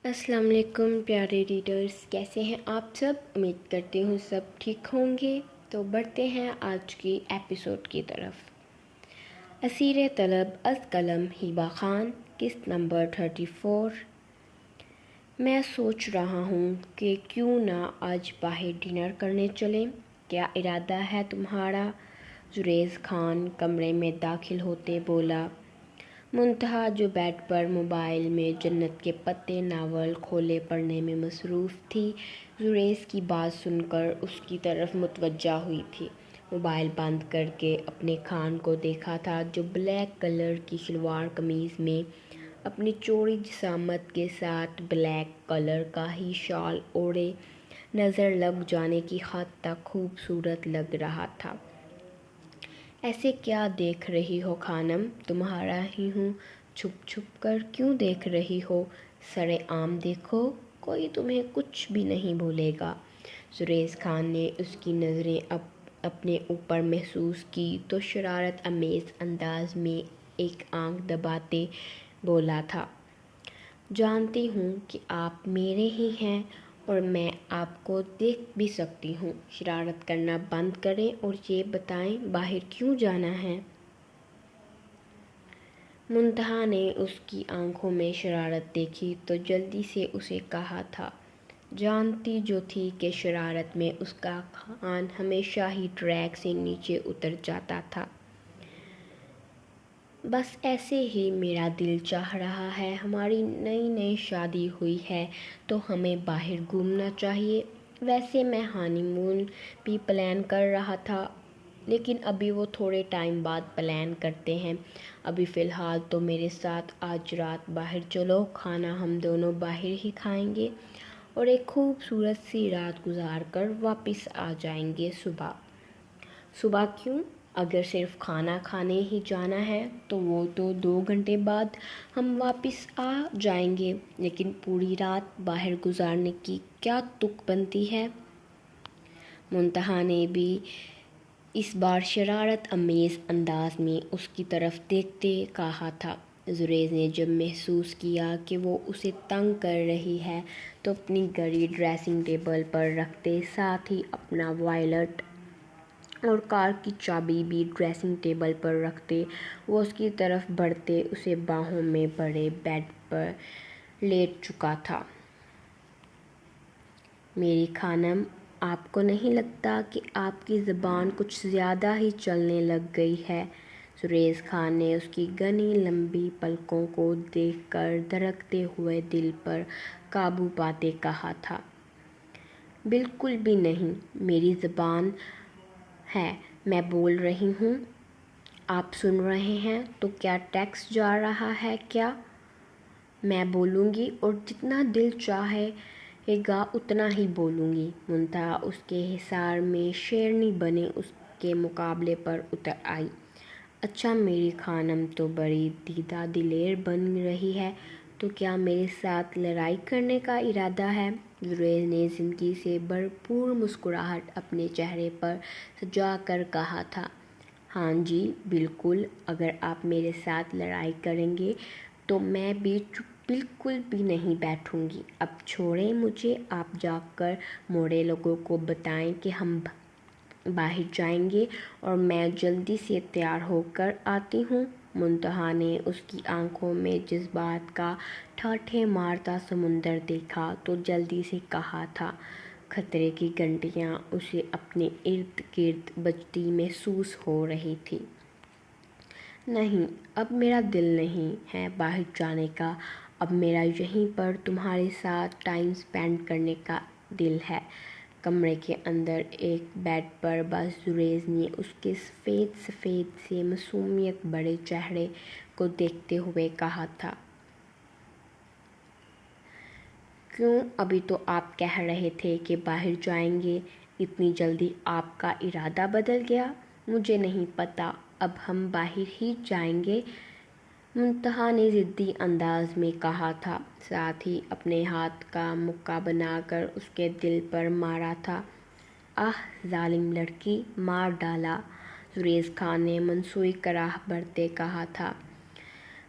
السلام علیکم پیارے ریڈرز، کیسے ہیں آپ سب؟ امید کرتی ہوں سب ٹھیک ہوں گے۔ تو بڑھتے ہیں آج کی ایپیسوڈ کی طرف۔ اسیر طلب از قلم ہیبا خان، قسط نمبر 34۔ میں سوچ رہا ہوں کہ کیوں نہ آج باہر ڈنر کرنے چلیں۔ کیا ارادہ ہے تمہارا؟ زریز خان کمرے میں داخل ہوتے بولا۔ منتہا جو بیڈ پر موبائل میں جنت کے پتے ناول کھولے پڑھنے میں مصروف تھی، زریز کی بات سن کر اس کی طرف متوجہ ہوئی تھی۔ موبائل بند کر کے اپنے خان کو دیکھا تھا، جو بلیک کلر کی شلوار قمیض میں اپنی چوڑی جسامت کے ساتھ بلیک کلر کا ہی شال اوڑھے نظر لگ جانے کی حد تک خوبصورت لگ رہا تھا۔ ایسے کیا دیکھ رہی ہو خانم؟ تمہارا ہی ہوں، چھپ چھپ کر کیوں دیکھ رہی ہو؟ سرِ عام دیکھو، کوئی تمہیں کچھ بھی نہیں بولے گا۔ زریز خان نے اس کی نظریں اپنے اوپر محسوس کی تو شرارت آمیز انداز میں ایک آنکھ دباتے بولا تھا، جانتی ہوں کہ آپ میرے ہی ہیں اور میں آپ کو دیکھ بھی سکتی ہوں۔ شرارت کرنا بند کریں اور یہ بتائیں باہر کیوں جانا ہے؟ منتہا نے اس کی آنکھوں میں شرارت دیکھی تو جلدی سے اسے کہا تھا، جانتی جو تھی کہ شرارت میں اس کا خان ہمیشہ ہی ٹریک سے نیچے اتر جاتا تھا۔ بس ایسے ہی میرا دل چاہ رہا ہے، ہماری نئی شادی ہوئی ہے تو ہمیں باہر گھومنا چاہیے۔ ویسے میں ہانی مون بھی پلان کر رہا تھا، لیکن ابھی وہ تھوڑے ٹائم بعد پلان کرتے ہیں۔ ابھی فی الحال تو میرے ساتھ آج رات باہر چلو، کھانا ہم دونوں باہر ہی کھائیں گے اور ایک خوبصورت سی رات گزار کر واپس آ جائیں گے صبح کیوں؟ اگر صرف کھانا کھانے ہی جانا ہے تو وہ تو 2 گھنٹے بعد ہم واپس آ جائیں گے، لیکن پوری رات باہر گزارنے کی کیا تک بنتی ہے؟ منتہا نے بھی اس بار شرارت آمیز انداز میں اس کی طرف دیکھتے کہا تھا۔ زریز نے جب محسوس کیا کہ وہ اسے تنگ کر رہی ہے تو اپنی گھڑی ڈریسنگ ٹیبل پر رکھتے، ساتھ ہی اپنا والیٹ اور کار کی چابی بھی ڈریسنگ ٹیبل پر رکھتے، وہ اس کی طرف بڑھتے اسے باہوں میں بڑے بیڈ پر لیٹ چکا تھا۔ میری خانم، آپ کو نہیں لگتا کہ آپ کی زبان کچھ زیادہ ہی چلنے لگ گئی ہے؟ زریز خان نے اس کی گھنی لمبی پلکوں کو دیکھ کر دھڑکتے ہوئے دل پر قابو پاتے کہا تھا۔ بالکل بھی نہیں، میری زبان ہے، میں بول رہی ہوں، آپ سن رہے ہیں تو کیا ٹیکس جا رہا ہے کیا؟ میں بولوں گی اور جتنا دل چاہے گا اتنا ہی بولوں گی۔ منتہا اس کے حصار میں شیرنی بنے اس کے مقابلے پر اتر آئی۔ اچھا میری خانم تو بڑی دیدہ دلیر بن رہی ہے، تو کیا میرے ساتھ لڑائی کرنے کا ارادہ ہے؟ زریز نے زندگی سے بھرپور مسکراہٹ اپنے چہرے پر سجا کر کہا تھا، ہاں جی بالکل، اگر آپ میرے ساتھ لڑائی کریں گے تو میں بھی چپ بالکل بھی نہیں بیٹھوں گی۔ اب چھوڑیں مجھے، آپ جا کر موڑے لوگوں کو بتائیں کہ ہم باہر جائیں گے اور میں جلدی سے تیار ہو کر آتی ہوں۔ منتہا نے اس کی آنکھوں میں جذبات کا ٹھاٹھے مارتا سمندر دیکھا تو جلدی سے کہا تھا، خطرے کی گھنٹیاں اسے اپنے ارد گرد بجتی محسوس ہو رہی تھیں۔ نہیں، اب میرا دل نہیں ہے باہر جانے کا، اب میرا یہیں پر تمہارے ساتھ ٹائم سپینڈ کرنے کا دل ہے۔ کمرے کے اندر ایک بیڈ پر بس زریز نے اس کے سفید سے معصومیت بھرے چہرے کو دیکھتے ہوئے کہا تھا، کیوں ابھی تو آپ کہہ رہے تھے کہ باہر جائیں گے، اتنی جلدی آپ کا ارادہ بدل گیا؟ مجھے نہیں پتا، اب ہم باہر ہی جائیں گے، منتہا نے ضدی انداز میں کہا تھا، ساتھ ہی اپنے ہاتھ کا مکہ بنا کر اس کے دل پر مارا تھا۔ آہ ظالم لڑکی، مار ڈالا، زریز خان نے منسوخی کراہ بھرتے کہا تھا۔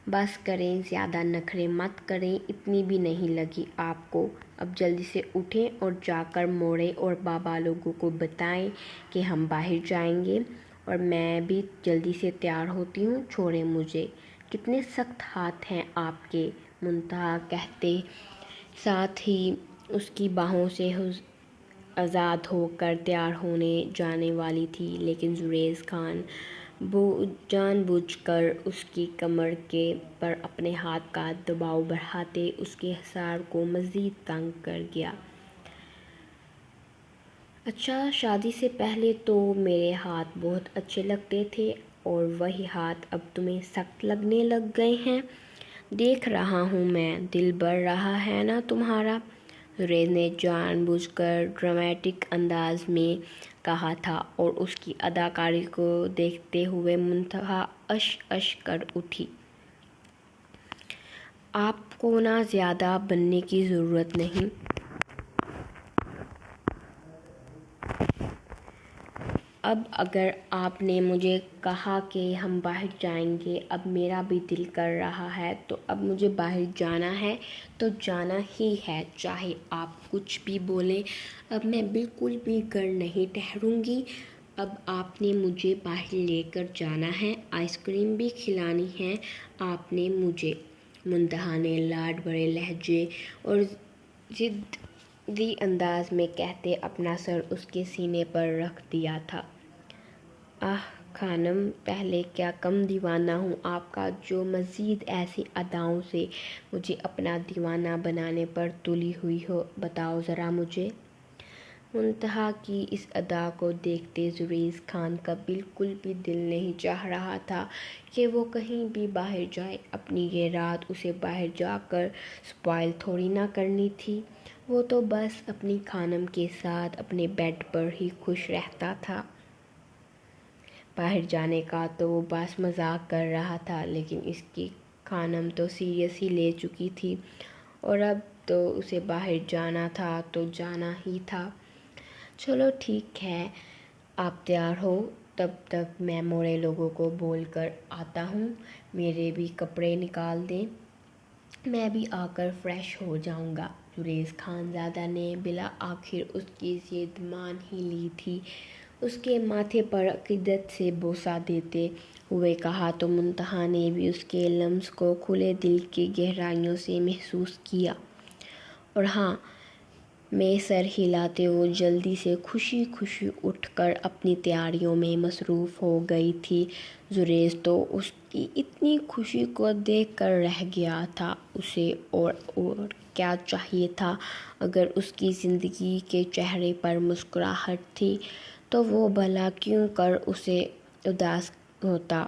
بس کریں، زیادہ نخرے مت کریں، اتنی بھی نہیں لگی آپ کو؟ اب جلدی سے اٹھیں اور جا کر موڑے اور بابا لوگوں کو بتائیں کہ ہم باہر جائیں گے، اور میں بھی جلدی سے تیار ہوتی ہوں، چھوڑیں مجھے۔ کتنے سخت ہاتھ ہیں آپ کے، منتہا کہتے ساتھ ہی اس کی باہوں سے آزاد ہو کر تیار ہونے جانے والی تھی، لیکن زریز خان جان بوجھ کر اس کی کمر کے پر اپنے ہاتھ کا دباؤ بڑھاتے اس کے حصار کو مزید تنگ کر گیا۔ اچھا، شادی سے پہلے تو میرے ہاتھ بہت اچھے لگتے تھے، اور وہی ہاتھ اب تمہیں سخت لگنے لگ گئے ہیں؟ دیکھ رہا ہوں میں، دل بڑھ رہا ہے نا تمہارا، زریز نے جان بوجھ کر ڈرامٹک انداز میں کہا تھا، اور اس کی اداکاری کو دیکھتے ہوئے منتہا اش اش کر اٹھی۔ آپ کو نہ زیادہ بننے کی ضرورت نہیں۔ اب اگر آپ نے مجھے کہا کہ ہم باہر جائیں گے، اب میرا بھی دل کر رہا ہے، تو اب مجھے باہر جانا ہے تو جانا ہی ہے، چاہے آپ کچھ بھی بولیں۔ اب میں بالکل بھی گڑ نہیں ٹھہروں گی۔ اب آپ نے مجھے باہر لے کر جانا ہے، آئس کریم بھی کھلانی ہے آپ نے مجھے، منتہا نے لاڈ بھرے لہجے اور ضدی انداز میں کہتے اپنا سر اس کے سینے پر رکھ دیا تھا۔ آہ خانم، پہلے کیا کم دیوانہ ہوں آپ کا، جو مزید ایسی اداؤں سے مجھے اپنا دیوانہ بنانے پر تلی ہوئی ہو، بتاؤ ذرا مجھے۔ منتہا کی اس ادا کو دیکھتے زریز خان کا بالکل بھی دل نہیں چاہ رہا تھا کہ وہ کہیں بھی باہر جائے۔ اپنی یہ رات اسے باہر جا کر سپوائل تھوڑی نہ کرنی تھی، وہ تو بس اپنی خانم کے ساتھ اپنے بیڈ پر ہی خوش رہتا تھا۔ باہر جانے کا تو وہ بس مذاق کر رہا تھا، لیکن اس کی خانم تو سیریس ہی لے چکی تھی، اور اب تو اسے باہر جانا تھا تو جانا ہی تھا۔ چلو ٹھیک ہے، آپ تیار ہو، تب تک میں موڑے لوگوں کو بول کر آتا ہوں میرے بھی کپڑے نکال دیں، میں بھی آ کر فریش ہو جاؤں گا۔ زریز خان زادہ نے بالآخر اس کی ضد مان ہی لی تھی۔ اس کے ماتھے پر عقیدت سے بوسہ دیتے ہوئے کہا تو منتہا نے بھی اس کے لمس کو کھلے دل کی گہرائیوں سے محسوس کیا، اور ہاں میں سر ہلاتے وہ جلدی سے خوشی خوشی اٹھ کر اپنی تیاریوں میں مصروف ہو گئی تھی۔ زریز تو اس کی اتنی خوشی کو دیکھ کر رہ گیا تھا، اسے اور کیا چاہیے تھا؟ اگر اس کی زندگی کے چہرے پر مسکراہٹ تھی تو وہ بھلا کیوں کر اسے اداس ہوتا؟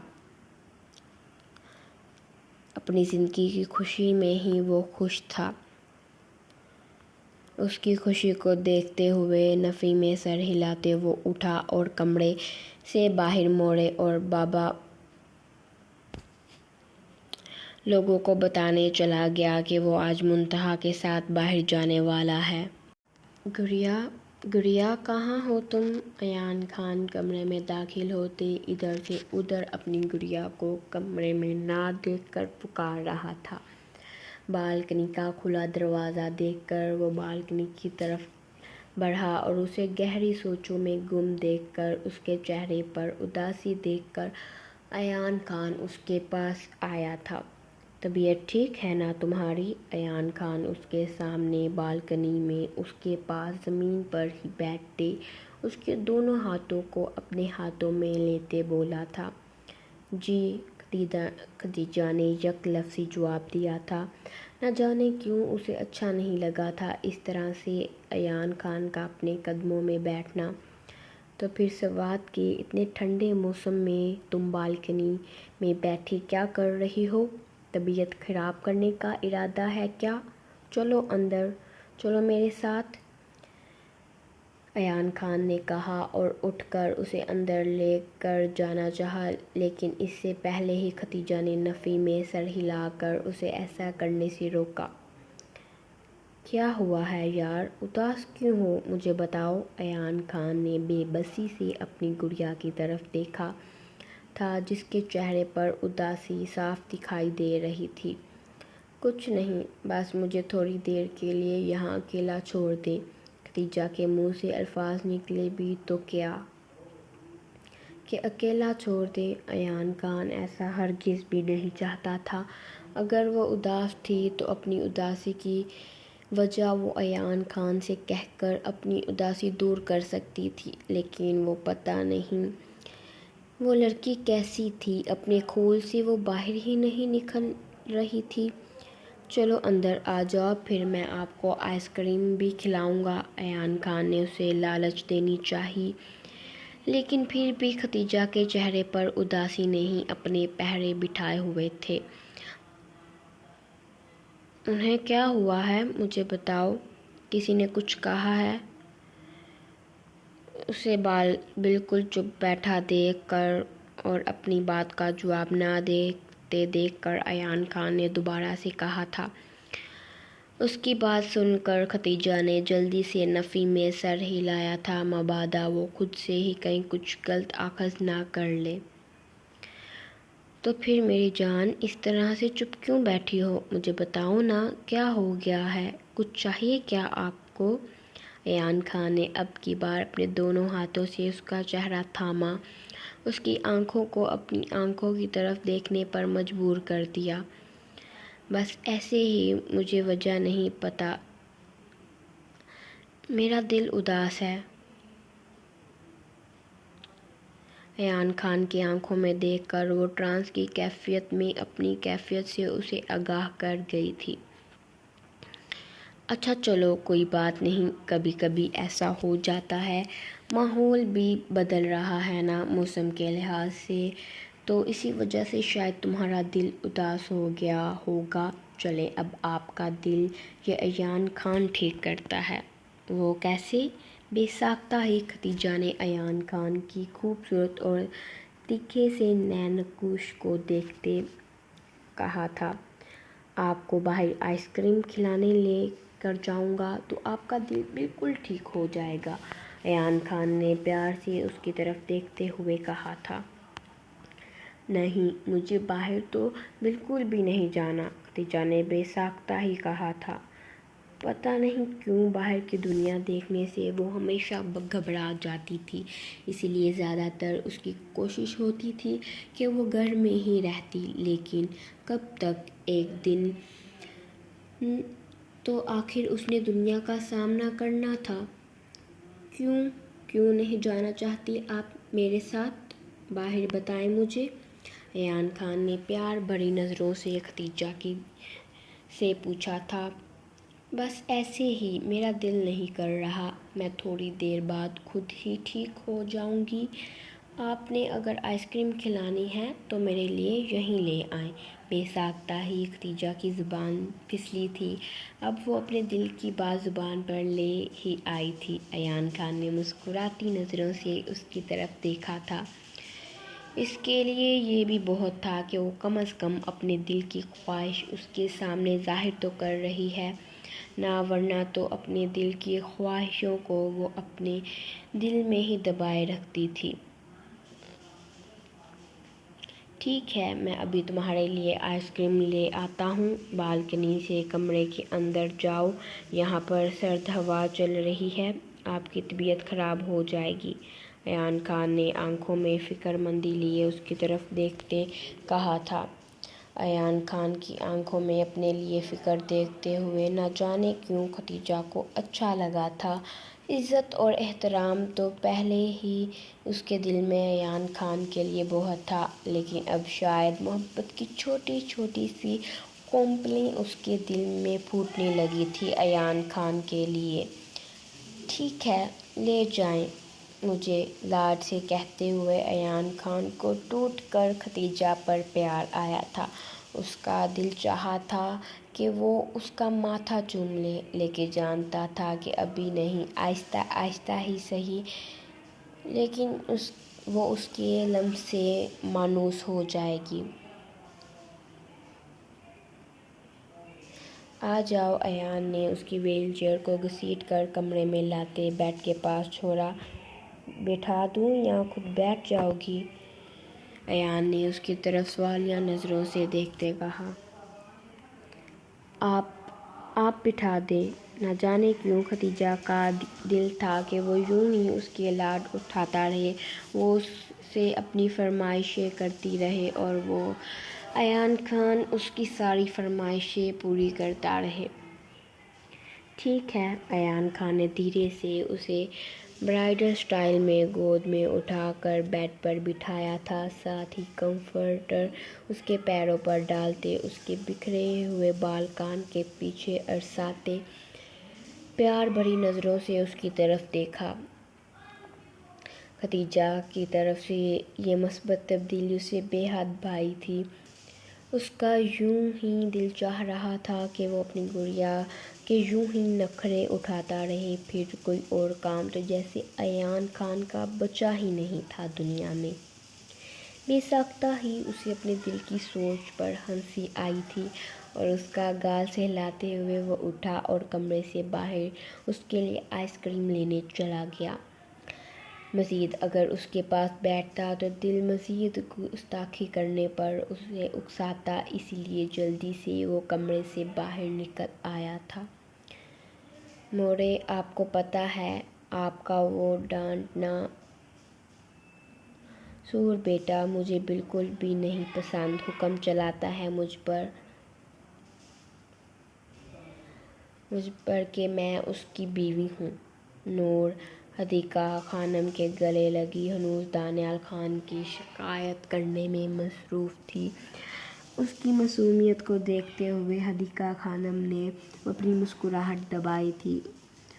اپنی زندگی کی خوشی میں ہی وہ خوش تھا۔ اس کی خوشی کو دیکھتے ہوئے نفی میں سر ہلاتے وہ اٹھا اور کمرے سے باہر موڑے اور بابا لوگوں کو بتانے چلا گیا کہ وہ آج منتہا کے ساتھ باہر جانے والا ہے۔ گڑیا کہاں ہو تم؟ ایان خان کمرے میں داخل ہوتے ادھر سے ادھر اپنی گڑیا کو کمرے میں نہ دیکھ کر پکار رہا تھا۔ بالکنی کا کھلا دروازہ دیکھ کر وہ بالکنی کی طرف بڑھا اور اسے گہری سوچوں میں گم دیکھ کر اس کے چہرے پر اداسی دیکھ کر ایان خان اس کے پاس آیا تھا۔ طبیعت ٹھیک ہے نا تمہاری؟ ایان خان اس کے سامنے بالکنی میں اس کے پاس زمین پر ہی بیٹھتے اس کے دونوں ہاتھوں کو اپنے ہاتھوں میں لیتے بولا تھا۔ جی، خدیجہ نے یک لفظی جواب دیا تھا۔ نہ جانے کیوں اسے اچھا نہیں لگا تھا اس طرح سے ایان خان کا اپنے قدموں میں بیٹھنا۔ تو پھر سوات کے اتنے ٹھنڈے موسم میں تم بالکنی میں بیٹھی کیا کر رہی ہو؟ طبیعت خراب کرنے کا ارادہ ہے کیا؟ چلو اندر، چلو میرے ساتھ، ایان خان نے کہا اور اٹھ کر اسے اندر لے کر جانا چاہا، لیکن اس سے پہلے ہی خدیجہ نے نفی میں سر ہلا کر اسے ایسا کرنے سے روکا۔ کیا ہوا ہے یار، اداس کیوں ہو؟ مجھے بتاؤ۔ ایان خان نے بے بسی سے اپنی گڑیا کی طرف دیکھا۔ تھا جس کے چہرے پر اداسی صاف دکھائی دے رہی تھی۔ کچھ نہیں، بس مجھے تھوڑی دیر کے لیے یہاں اکیلا چھوڑ دیں۔ خدیجہ کے منہ سے الفاظ نکلے بھی تو کیا کہ اکیلا چھوڑ دیں۔ ایان خان ایسا ہرگز بھی نہیں چاہتا تھا۔ اگر وہ اداس تھی تو اپنی اداسی کی وجہ وہ ایان خان سے کہہ کر اپنی اداسی دور کر سکتی تھی، لیکن وہ پتہ نہیں وہ لڑکی کیسی تھی، اپنے کھول سے وہ باہر ہی نہیں نکل رہی تھی۔ چلو اندر آ جاؤ، پھر میں آپ کو آئس کریم بھی کھلاؤں گا۔ ایان خان نے اسے لالچ دینی چاہی، لیکن پھر بھی خدیجہ کے چہرے پر اداسی نہیں، اپنے پہرے بٹھائے ہوئے تھے۔ انہیں کیا ہوا ہے مجھے بتاؤ، کسی نے کچھ کہا ہے؟ اسے بالکل چپ بیٹھا دیکھ کر اور اپنی بات کا جواب نہ دیکھ کر ایان خان نے دوبارہ سے کہا تھا۔ اس کی بات سن کر خدیجہ نے جلدی سے نفی میں سر ہلایا تھا، مبادا وہ خود سے ہی کہیں کچھ غلط آخذ نہ کر لے۔ تو پھر میری جان اس طرح سے چپ کیوں بیٹھی ہو؟ مجھے بتاؤ نا، کیا ہو گیا ہے؟ کچھ چاہیے کیا آپ کو؟ ایان خان نے اب کی بار اپنے دونوں ہاتھوں سے اس کا چہرہ تھاما، اس کی آنکھوں کو اپنی آنکھوں کی طرف دیکھنے پر مجبور کر دیا۔ بس ایسے ہی، مجھے وجہ نہیں پتا، میرا دل اداس ہے۔ ایان خان کی آنکھوں میں دیکھ کر وہ ٹرانس کی کیفیت میں اپنی کیفیت سے اسے آگاہ کر گئی تھی۔ اچھا چلو کوئی بات نہیں، کبھی کبھی ایسا ہو جاتا ہے، ماحول بھی بدل رہا ہے نا موسم کے لحاظ سے، تو اسی وجہ سے شاید تمہارا دل اداس ہو گیا ہوگا۔ چلیں اب آپ کا دل یہ ایان خان ٹھیک کرتا ہے۔ وہ کیسے؟ بے ساختہ ہی خدیجہ نے ایان خان کی خوبصورت اور تیکھے سے نین نقوش کو دیکھتے کہا تھا۔ آپ کو باہر آئس کریم کھلانے لے کر جاؤں گا تو آپ کا دل بالکل ٹھیک ہو جائے گا، ایان خان نے پیار سے اس کی طرف دیکھتے ہوئے کہا تھا۔ نہیں، مجھے باہر تو بالکل بھی نہیں جانا، خدیجہ نے بے ساختہ ہی کہا تھا۔ پتہ نہیں کیوں باہر کی دنیا دیکھنے سے وہ ہمیشہ گھبرا جاتی تھی، اسی لیے زیادہ تر اس کی کوشش ہوتی تھی کہ وہ گھر میں ہی رہتی، لیکن کب تک؟ ایک دن تو آخر اس نے دنیا کا سامنا کرنا تھا۔ کیوں نہیں جانا چاہتی آپ میرے ساتھ؟ باہر بتائیں مجھے۔ ایان خان نے پیار بھری نظروں سے خدیجہ سے پوچھا تھا۔ بس ایسے ہی، میرا دل نہیں کر رہا، میں تھوڑی دیر بعد خود ہی ٹھیک ہو جاؤں گی۔ آپ نے اگر آئس کریم کھلانی ہے تو میرے لیے یہیں لے آئیں۔ بے ساختہ ہی خدیجہ کی زبان پھسلی تھی، اب وہ اپنے دل کی بات زبان پر لے ہی آئی تھی۔ ایان خان نے مسکراتی نظروں سے اس کی طرف دیکھا تھا۔ اس کے لیے یہ بھی بہت تھا کہ وہ کم از کم اپنے دل کی خواہش اس کے سامنے ظاہر تو کر رہی ہے نا، ورنہ تو اپنے دل کی خواہشوں کو وہ اپنے دل میں ہی دبائے رکھتی تھی۔ ٹھیک ہے، میں ابھی تمہارے لیے آئس کریم لے آتا ہوں۔ بالکنی سے کمرے کے اندر جاؤ، یہاں پر سرد ہوا چل رہی ہے، آپ کی طبیعت خراب ہو جائے گی۔ ایان خان نے آنکھوں میں فکر مندی لیے اس کی طرف دیکھتے کہا تھا۔ ایان خان کی آنکھوں میں اپنے لیے فکر دیکھتے ہوئے نہ جانے کیوں خدیجہ کو اچھا لگا تھا۔ عزت اور احترام تو پہلے ہی اس کے دل میں ایان خان کے لیے بہت تھا، لیکن اب شاید محبت کی چھوٹی چھوٹی سی کونپلیں اس کے دل میں پھوٹنے لگی تھیں ایان خان کے لیے۔ ٹھیک ہے، لے جائیں مجھے، لاڈ سے کہتے ہوئے ایان خان کو ٹوٹ کر خدیجہ پر پیار آیا تھا۔ اس کا دل چاہا تھا کہ وہ اس کا ماتھا چوم لے، لیکن جانتا تھا کہ ابھی نہیں، آہستہ آہستہ ہی صحیح، لیکن وہ اس کے لمس سے مانوس ہو جائے گی۔ آ جاؤ، ایان نے اس کی ویل چیئر کو گھسیٹ کر کمرے میں لاتے بیڈ کے پاس چھوڑا۔ بٹھا دوں یا خود بیٹھ جاؤ گی؟ ایان نے اس کی طرف سوالیہ نظروں سے دیکھتے کہا۔ آپ بٹھا دیں۔ نہ جانے کیوں ختیجہ کا دل تھا کہ وہ یوں ہی اس کے لاڈ اٹھاتا رہے، وہ اس سے اپنی فرمائشیں کرتی رہے اور وہ ایان خان اس کی ساری فرمائشیں پوری کرتا رہے۔ ٹھیک ہے۔ ایان خان نے دھیرے سے اسے برائڈل سٹائل میں گود میں اٹھا کر بیڈ پر بٹھایا تھا، ساتھ ہی کمفرٹر اس کے پیروں پر ڈالتے اس کے بکھرے ہوئے بال کان کے پیچھے ارساتے پیار بھری نظروں سے اس کی طرف دیکھا۔ ختیجہ کی طرف سے یہ مثبت تبدیلی اسے بے حد بھائی تھی۔ اس کا یوں ہی دل چاہ رہا تھا کہ وہ اپنی گڑیا کے یوں ہی نخرے اٹھاتا رہے، پھر کوئی اور کام تو جیسے ایان خان کا بچا ہی نہیں تھا دنیا میں۔ بے ساختہ ہی اسے اپنے دل کی سوچ پر ہنسی آئی تھی اور اس کا گال سہلاتے ہوئے وہ اٹھا اور کمرے سے باہر اس کے لیے آئس کریم لینے چلا گیا۔ مزید اگر اس کے پاس بیٹھتا تو دل مزید گستاخی کرنے پر اسے اکساتا، اسی لیے جلدی سے وہ کمرے سے باہر نکل آیا تھا۔ موڑے، آپ کو پتہ ہے آپ کا وہ ڈانٹنا سور بیٹا مجھے بالکل بھی نہیں پسند، حکم چلاتا ہے مجھ پر کہ میں اس کی بیوی ہوں۔ نور حدیقہ خانم کے گلے لگی ہنوز دانیال خان کی شکایت کرنے میں مصروف تھی۔ اس کی معصومیت کو دیکھتے ہوئے حدیقہ خانم نے اپنی مسکراہٹ دبائی تھی۔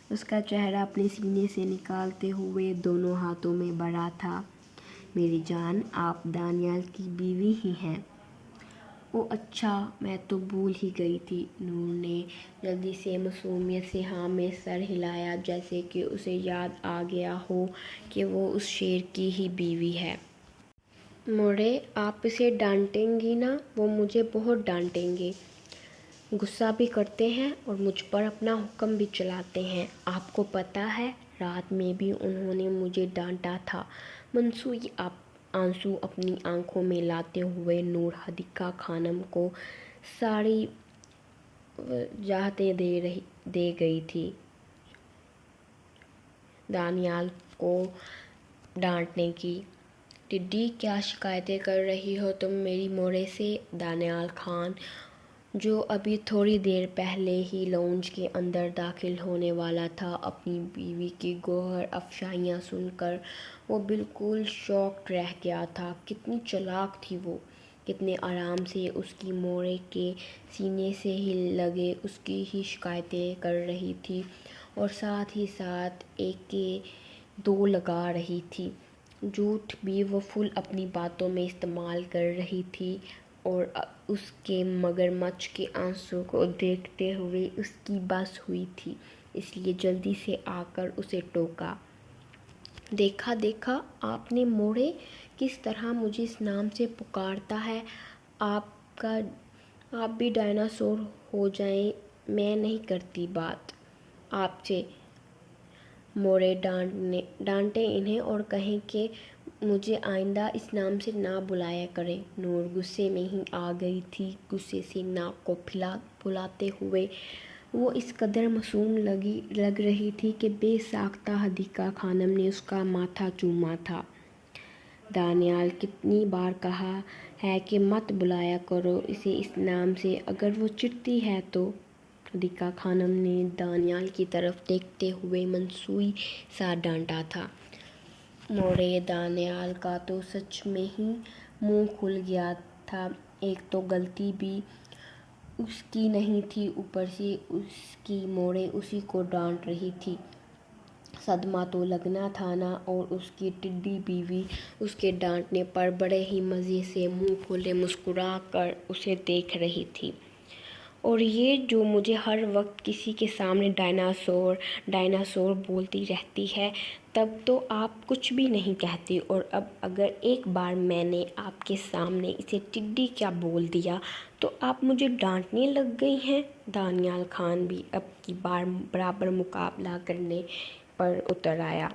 اس کا چہرہ اپنے سینے سے نکالتے ہوئے دونوں ہاتھوں میں بڑھا تھا۔ میری جان، آپ دانیال کی بیوی ہی ہیں۔ اوہ اچھا، میں تو بھول ہی گئی تھی۔ نور نے جلدی سے معصومیت سے ہاں میں سر ہلایا، جیسے کہ اسے یاد آ گیا ہو کہ وہ اس شیر کی ہی بیوی ہے۔ موڑے، آپ اسے ڈانٹیں گی نا؟ وہ مجھے بہت ڈانٹیں گے، غصہ بھی کرتے ہیں اور مجھ پر اپنا حکم بھی چلاتے ہیں۔ آپ کو پتہ ہے رات میں بھی انہوں نے مجھے ڈانٹا تھا۔ منسوئی آنسو اپنی آنکھوں میں لاتے ہوئے نور حدیقہ خانم کو ساری وجاہتیں دے گئی تھی دانیال کو ڈانٹنے کی۔ ٹڈی، کیا شکایتیں کر رہی ہو تم میری موڑے سے؟ دانیال خان، جو ابھی تھوڑی دیر پہلے ہی لاؤنج کے اندر داخل ہونے والا تھا، اپنی بیوی کی گوہر افزائیاں سن کر وہ بالکل شاکڈ رہ گیا تھا۔ کتنی چالاک تھی وہ، کتنے آرام سے اس کی موڑے کے سینے سے ہی لگے اس کی ہی شکایتیں کر رہی تھی اور ساتھ ہی ساتھ ایک کے دو لگا رہی تھی۔ جھوٹ بھی وہ فل اپنی باتوں میں استعمال کر رہی تھی اور اس کے مگرمچھ کے آنسو کو دیکھتے ہوئے اس کی بس ہوئی تھی، اس لیے جلدی سے آ کر اسے ٹوکا۔ دیکھا آپ نے موڑے، کس طرح مجھے اس نام سے پکارتا ہے۔ آپ بھی ڈائناسور ہو جائیں، میں نہیں کرتی بات آپ سے۔ موڑے، ڈانٹیں انہیں اور کہیں کہ مجھے آئندہ اس نام سے نہ بلایا کریں۔ نور غصے میں ہی آ گئی تھی۔ غصے سے ناک کو پھلاتے ہوئے وہ اس قدر معصوم لگ رہی تھی کہ بے ساختہ حدیقہ خانم نے اس کا ماتھا چوما تھا۔ دانیال، کتنی بار کہا ہے کہ مت بلایا کرو اسے اس نام سے، اگر وہ چڑھتی ہے تو۔ حدیقہ خانم نے دانیال کی طرف دیکھتے ہوئے منسوئی سا ڈانٹا تھا۔ موڑے، دانیال کا تو سچ میں ہی منہ کھل گیا تھا۔ ایک تو غلطی بھی اس کی نہیں تھی، اوپر سے اس کی موڑے اسی کو ڈانٹ رہی تھی۔ صدمہ تو لگنا تھا نا، اور اس کی ٹڈی بیوی اس کے ڈانٹنے پر بڑے ہی مزے سے منہ کھولے مسکرا کر اسے دیکھ رہی تھی۔ اور یہ جو مجھے ہر وقت کسی کے سامنے ڈائناسور بولتی رہتی ہے، تب تو آپ کچھ بھی نہیں کہتی، اور اب اگر ایک بار میں نے آپ کے سامنے اسے ٹڈی کیا بول دیا تو آپ مجھے ڈانٹنے لگ گئی ہیں۔ دانیال خان بھی اب کی بار برابر مقابلہ کرنے پر اتر آیا۔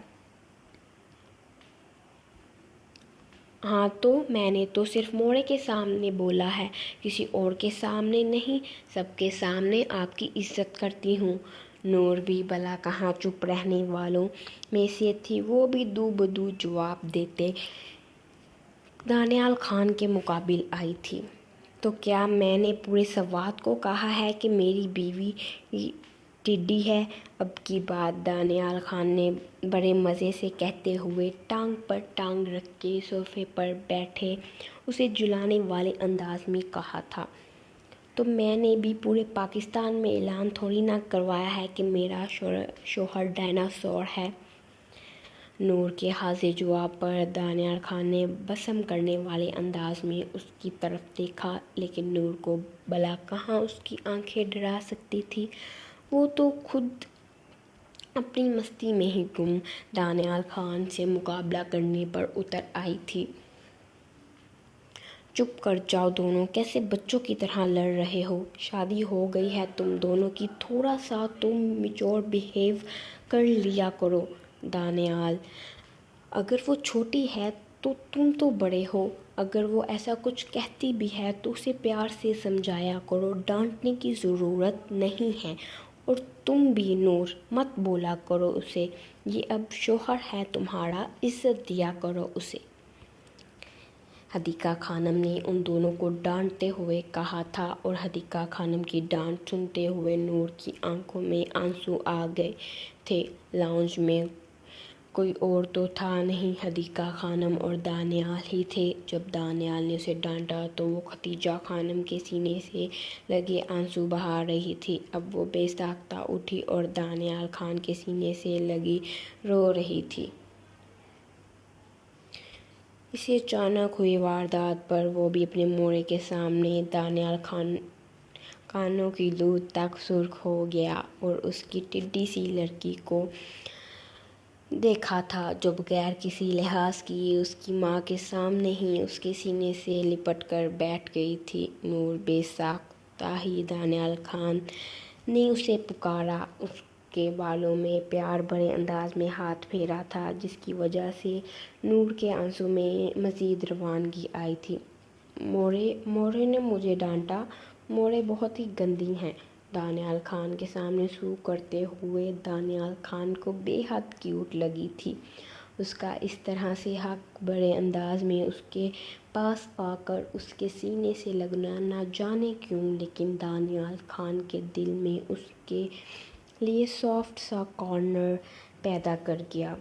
ہاں تو میں نے تو صرف موڑے کے سامنے بولا ہے، کسی اور کے سامنے نہیں، سب کے سامنے آپ کی عزت کرتی ہوں۔ نور بھی بلا کہاں چپ رہنے والوں میں سے تھی، وہ بھی دو بدو جواب دیتے دانیال خان کے مقابل آئی تھی۔ تو کیا میں نے پورے سوات کو کہا ہے کہ میری بیوی ٹڈی ہے؟ اب کی بات دانیال خان نے بڑے مزے سے کہتے ہوئے ٹانگ پر ٹانگ رکھ کے صوفے پر بیٹھے اسے جلانے والے انداز میں کہا تھا۔ تو میں نے بھی پورے پاکستان میں اعلان تھوڑی نہ کروایا ہے کہ میرا شوہر ڈائناسور ہے۔ نور کے حاضر جواب پر دانیال خان نے بسم کرنے والے انداز میں اس کی طرف دیکھا، لیکن نور کو بلا کہاں اس کی آنکھیں ڈرا سکتی تھی، وہ تو خود اپنی مستی میں ہی گم دانیال خان سے مقابلہ کرنے پر اتر آئی تھی۔ چپ کر جاؤ دونوں، کیسے بچوں کی طرح لڑ رہے ہو؟ شادی ہو گئی ہے تم دونوں کی، تھوڑا سا تم میچور بیہیو کر لیا کرو۔ دانیال، اگر وہ چھوٹی ہے تو تم تو بڑے ہو، اگر وہ ایسا کچھ کہتی بھی ہے تو اسے پیار سے سمجھایا کرو، ڈانٹنے کی ضرورت نہیں ہے۔ اور تم بھی نور، مت بولا کرو اسے، یہ اب شوہر ہے تمہارا، عزت دیا کرو اسے۔ حدیقہ خانم نے ان دونوں کو ڈانٹتے ہوئے کہا تھا، اور حدیقہ خانم کی ڈانٹ سنتے ہوئے نور کی آنکھوں میں آنسو آ گئے تھے۔ لاؤنج میں کوئی اور تو تھا نہیں، حدیقہ خانم اور دانیال ہی تھے۔ جب دانیال نے اسے ڈانٹا تو وہ ختیجہ خانم کے سینے سے لگے آنسو بہا رہی تھی۔ اب وہ بے ساختہ اٹھی اور دانیال خان کے سینے سے لگی رو رہی تھی۔ اسی اچانک ہوئی واردات پر وہ بھی اپنے موڑے کے سامنے دانیال خان کانوں کی دود تک سرخ ہو گیا اور اس کی ٹڈی سی لڑکی کو دیکھا تھا جو بغیر کسی لحاظ کیے اس کی ماں کے سامنے ہی اس کے سینے سے لپٹ کر بیٹھ گئی تھی۔ نور بے ساختہ ہی دانیال خان نے اسے پکارا، اس کے بالوں میں پیار بھرے انداز میں ہاتھ پھیرا تھا، جس کی وجہ سے نور کے آنسوں میں مزید روانگی آئی تھی۔ موڑے نے مجھے ڈانٹا، موڑے بہت ہی گندی ہیں۔ دانیال خان کے سامنے سو کرتے ہوئے دانیال خان کو بے حد کیوٹ لگی تھی۔ اس کا اس طرح سے حق بھرے انداز میں اس کے پاس آ کر اس کے سینے سے لگنا نہ جانے کیوں، لیکن دانیال خان کے دل میں اس کے لیے سافٹ سا کارنر پیدا کر گیا۔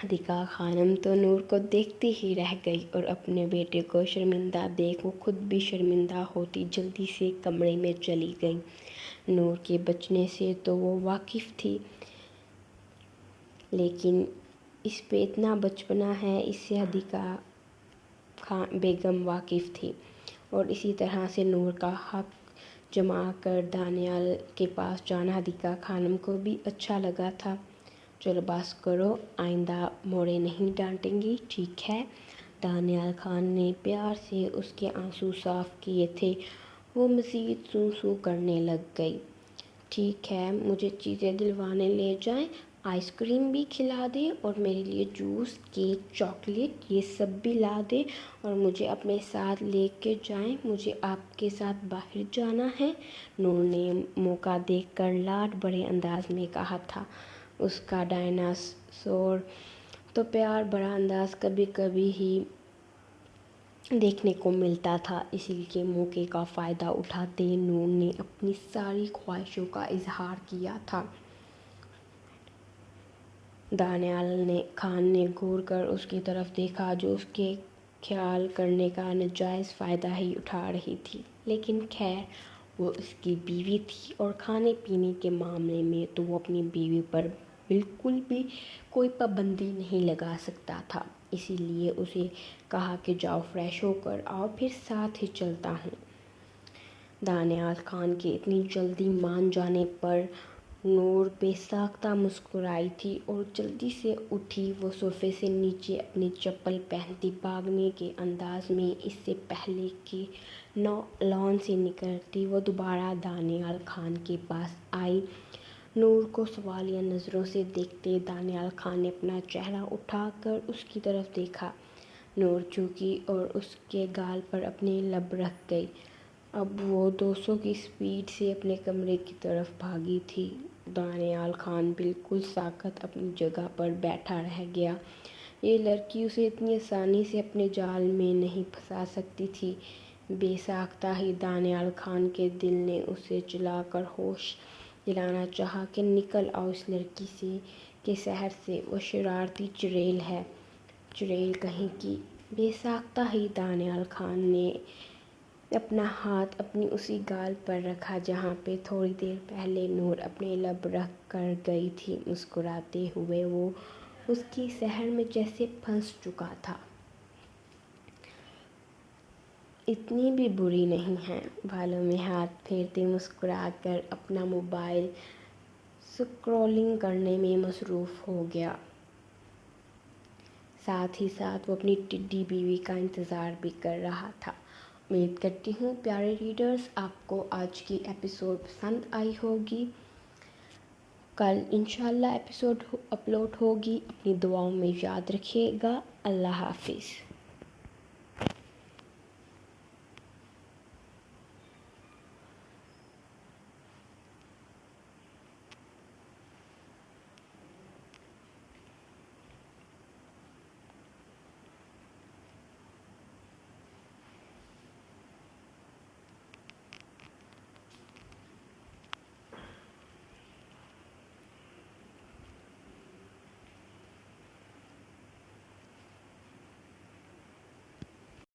حدیقہ خانم تو نور کو دیکھتی ہی رہ گئی اور اپنے بیٹے کو شرمندہ دیکھ وہ خود بھی شرمندہ ہوتی جلدی سے کمرے میں چلی گئی۔ نور کے بچنے سے تو وہ واقف تھی، لیکن اس پہ اتنا بچپنا ہے اس سے حدیقہ بیگم واقف تھی، اور اسی طرح سے نور کا حق جما کر دانیال کے پاس جانا حدیقہ خانم کو بھی اچھا لگا تھا۔ چلو بس کرو، آئندہ موڑے نہیں ڈانٹیں گی، ٹھیک ہے؟ دانیال خان نے پیار سے اس کے آنسو صاف کیے تھے۔ وہ مزید سو سو کرنے لگ گئی۔ ٹھیک ہے، مجھے چیزیں دلوانے لے جائیں، آئس کریم بھی کھلا دیں اور میرے لیے جوس، کیک، چاکلیٹ یہ سب بھی لا دیں، اور مجھے اپنے ساتھ لے کے جائیں، مجھے آپ کے ساتھ باہر جانا ہے۔ نور نے موقع دیکھ کر لاڈ بھرے انداز میں کہا تھا۔ اس کا ڈائناسور تو پیار بھرا انداز کبھی کبھی ہی دیکھنے کو ملتا تھا، اسی لیے موقع کا فائدہ اٹھاتے نور نے اپنی ساری خواہشوں کا اظہار کیا تھا۔ دانیال خان نے گھور کر اس کی طرف دیکھا جو اس کے خیال کرنے کا ناجائز فائدہ ہی اٹھا رہی تھی، لیکن خیر وہ اس کی بیوی تھی اور کھانے پینے کے معاملے میں تو وہ اپنی بیوی پر بالکل بھی کوئی پابندی نہیں لگا سکتا تھا۔ اسی لیے اسے کہا کہ جاؤ فریش ہو کر آؤ، پھر ساتھ ہی چلتا ہوں۔ دانیال خان کے اتنی جلدی مان جانے پر نور بے ساختہ مسکرائی تھی اور جلدی سے اٹھی۔ وہ صوفے سے نیچے اپنی چپل پہنتی بھاگنے کے انداز میں، اس سے پہلے کہ لان سے نکلتی وہ دوبارہ دانیال خان کے پاس آئی۔ نور کو سوالیہ نظروں سے دیکھتے دانیال خان نے اپنا چہرہ اٹھا کر اس کی طرف دیکھا۔ نور جھکی اور اس کے گال پر اپنی لب رکھ گئی۔ اب وہ 200 کی سپیڈ سے اپنے کمرے کی طرف بھاگی تھی۔ دانیال خان بالکل ساکت اپنی جگہ پر بیٹھا رہ گیا۔ یہ لڑکی اسے اتنی آسانی سے اپنے جال میں نہیں پھنسا سکتی تھی۔ بے ساختہ ہی دانیال خان کے دل نے اسے چلا کر ہوش دلانا چاہا کہ نکل آؤ اس لڑکی کے شہر سے، وہ شرارتی چڑیل ہے، چڑیل کہیں کی۔ بے ساختہ ہی دانیال خان نے اپنا ہاتھ اپنی اسی گال پر رکھا جہاں پہ تھوڑی دیر پہلے نور اپنی لب رکھ کر گئی تھی۔ مسکراتے ہوئے وہ اس کی شہر میں جیسے پھنس چکا تھا۔ اتنی بھی بری نہیں ہے، بالوں میں ہاتھ پھیرتے مسکرا کر اپنا موبائل سکرولنگ کرنے میں مصروف ہو گیا۔ ساتھ ہی ساتھ وہ اپنی ٹڈی بیوی کا انتظار بھی کر رہا تھا۔ امید کرتی ہوں پیارے ریڈرز آپ کو آج کی ایپیسوڈ پسند آئی ہوگی۔ کل انشاءاللہ ایپیسوڈ اپلوڈ ہوگی۔ اپنی دعاؤں میں یاد رکھیے گا۔ اللہ حافظ۔